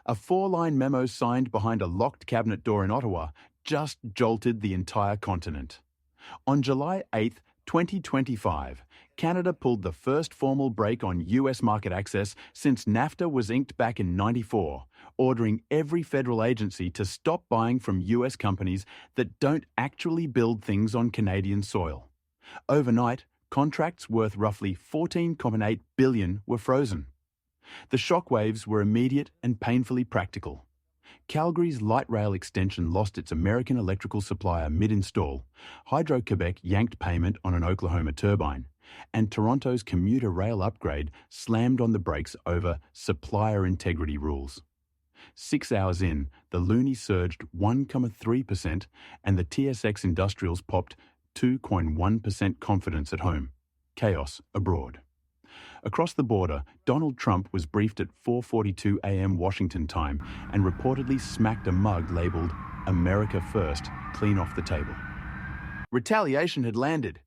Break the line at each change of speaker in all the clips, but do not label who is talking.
A four-line memo signed behind a locked cabinet door in Ottawa just jolted the entire continent. On July 8, 2025, Canada pulled the first formal break on US market access since NAFTA was inked back in '94, ordering every federal agency to stop buying from US companies that don't actually build things on Canadian soil. Overnight, contracts worth roughly $14.8 billion were frozen. The shockwaves were immediate and painfully practical. Calgary's light rail extension lost its American electrical supplier mid-install, Hydro-Quebec yanked payment on an Oklahoma turbine, and Toronto's commuter rail upgrade slammed on the brakes over supplier integrity rules. 6 hours in, the Loonie surged 1.3% and the TSX Industrials popped 2.1% confidence at home. Chaos abroad. Across the border, Donald Trump was briefed at 4:42 a.m. Washington time and reportedly smacked a mug labeled "America First" clean off the table. Retaliation had landed,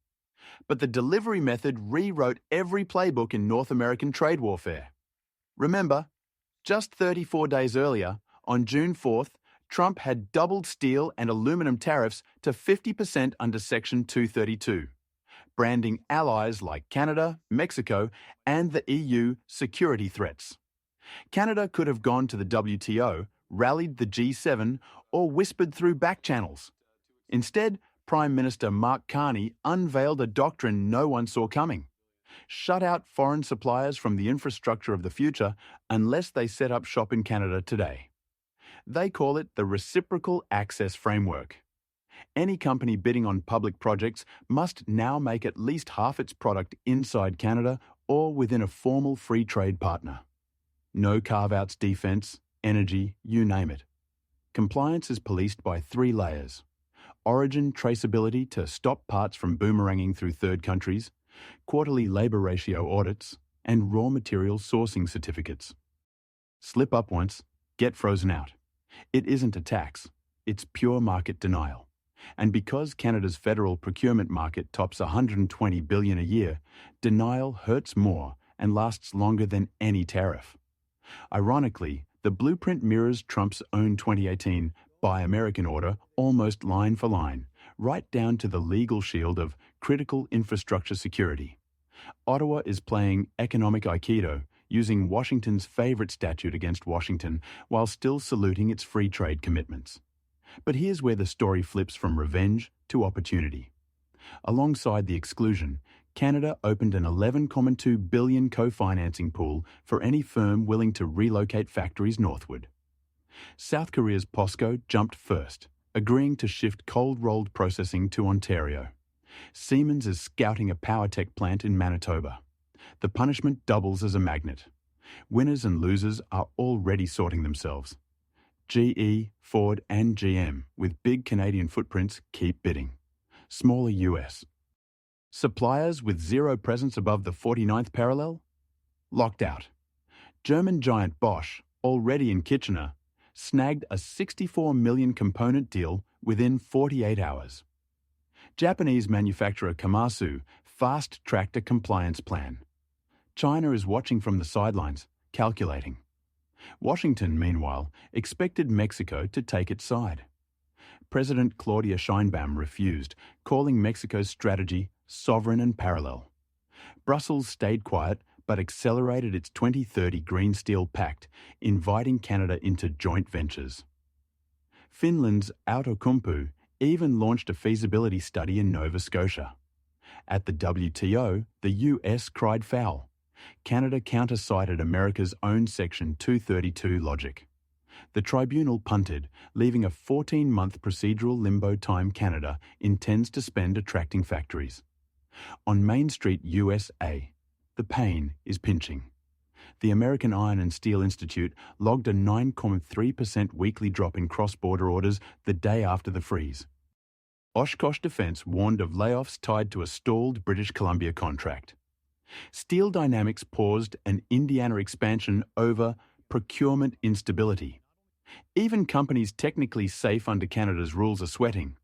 but the delivery method rewrote every playbook in North American trade warfare. Remember, just 34 days earlier, on June 4th, Trump had doubled steel and aluminum tariffs to 50% under Section 232. Branding allies like Canada, Mexico, and the EU security threats. Canada could have gone to the WTO, rallied the G7, or whispered through back channels. Instead, Prime Minister Mark Carney unveiled a doctrine no one saw coming. Shut out foreign suppliers from the infrastructure of the future unless they set up shop in Canada today. They call it the Reciprocal Access Framework. Any company bidding on public projects must now make at least half its product inside Canada or within a formal free trade partner. No carve-outs defence, energy, you name it. Compliance is policed by 3 layers. Origin traceability to stop parts from boomeranging through third countries, quarterly labour ratio audits, and raw material sourcing certificates. Slip up once, get frozen out. It isn't a tax, it's pure market denial. And because Canada's federal procurement market tops $120 billion a year, denial hurts more and lasts longer than any tariff. Ironically, the blueprint mirrors Trump's own 2018 Buy American order almost line for line, right down to the legal shield of critical infrastructure security. Ottawa is playing economic Aikido, using Washington's favourite statute against Washington while still saluting its free trade commitments. But here's where the story flips from revenge to opportunity. Alongside the exclusion, Canada opened an $11.2 billion co-financing pool for any firm willing to relocate factories northward. South Korea's POSCO jumped first, agreeing to shift cold-rolled processing to Ontario. Siemens is scouting a power tech plant in Manitoba. The punishment doubles as a magnet. Winners and losers are already sorting themselves. GE, Ford and GM, with big Canadian footprints, keep bidding. Smaller US. Suppliers with zero presence above the 49th parallel? Locked out. German giant Bosch, already in Kitchener, snagged a 64 million component deal within 48 hours. Japanese manufacturer Komatsu fast-tracked a compliance plan. China is watching from the sidelines, calculating. Washington, meanwhile, expected Mexico to take its side. President Claudia Sheinbaum refused, calling Mexico's strategy sovereign and parallel. Brussels stayed quiet but accelerated its 2030 Green Steel Pact, inviting Canada into joint ventures. Finland's Outokumpu even launched a feasibility study in Nova Scotia. At the WTO, the US cried foul. Canada counter-cited America's own Section 232 logic. The tribunal punted, leaving a 14-month procedural limbo time Canada intends to spend attracting factories. On Main Street, USA, the pain is pinching. The American Iron and Steel Institute logged a 9.3% weekly drop in cross-border orders the day after the freeze. Oshkosh Defence warned of layoffs tied to a stalled British Columbia contract. Steel Dynamics paused an Indiana expansion over procurement instability. Even companies technically safe under Canada's rules are sweating.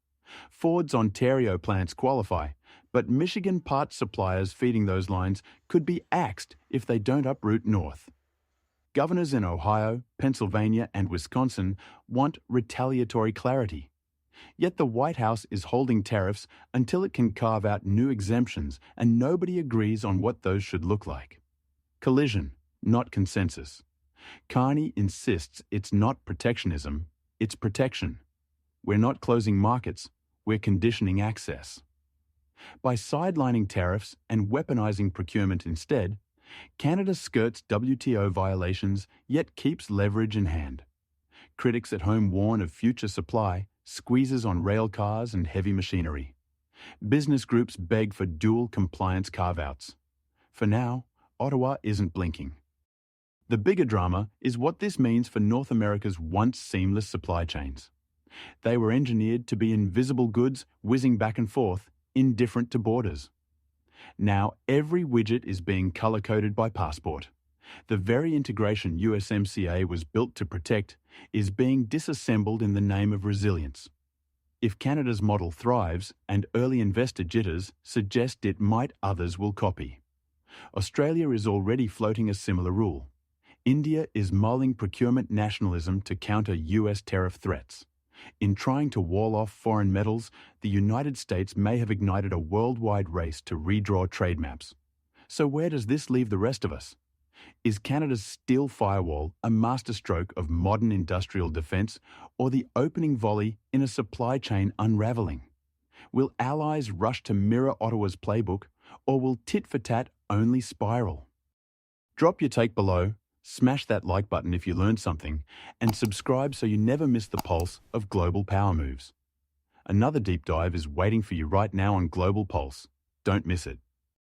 Ford's Ontario plants qualify, but Michigan parts suppliers feeding those lines could be axed if they don't uproot north. Governors in Ohio, Pennsylvania, and Wisconsin want retaliatory clarity. Yet the White House is holding tariffs until it can carve out new exemptions, and nobody agrees on what those should look like. Collision, not consensus. Carney insists it's not protectionism, it's protection. We're not closing markets, we're conditioning access. By sidelining tariffs and weaponizing procurement instead, Canada skirts WTO violations yet keeps leverage in hand. Critics at home warn of future supply squeezes on rail cars and heavy machinery. Business groups beg for dual compliance carve-outs. For now, Ottawa isn't blinking. The bigger drama is what this means for North America's once seamless supply chains. They were engineered to be invisible goods whizzing back and forth, indifferent to borders. Now every widget is being color-coded by passport. The very integration USMCA was built to protect is being disassembled in the name of resilience. If Canada's model thrives, and early investor jitters suggest it might, others will copy. Australia is already floating a similar rule. India is mulling procurement nationalism to counter US tariff threats. In trying to wall off foreign metals, the United States may have ignited a worldwide race to redraw trade maps. So where does this leave the rest of us? Is Canada's steel firewall a masterstroke of modern industrial defence, or the opening volley in a supply chain unravelling? Will allies rush to mirror Ottawa's playbook, or will tit-for-tat only spiral? Drop your take below, smash that like button if you learned something, and subscribe so you never miss the pulse of global power moves. Another deep dive is waiting for you right now on Global Pulse. Don't miss it.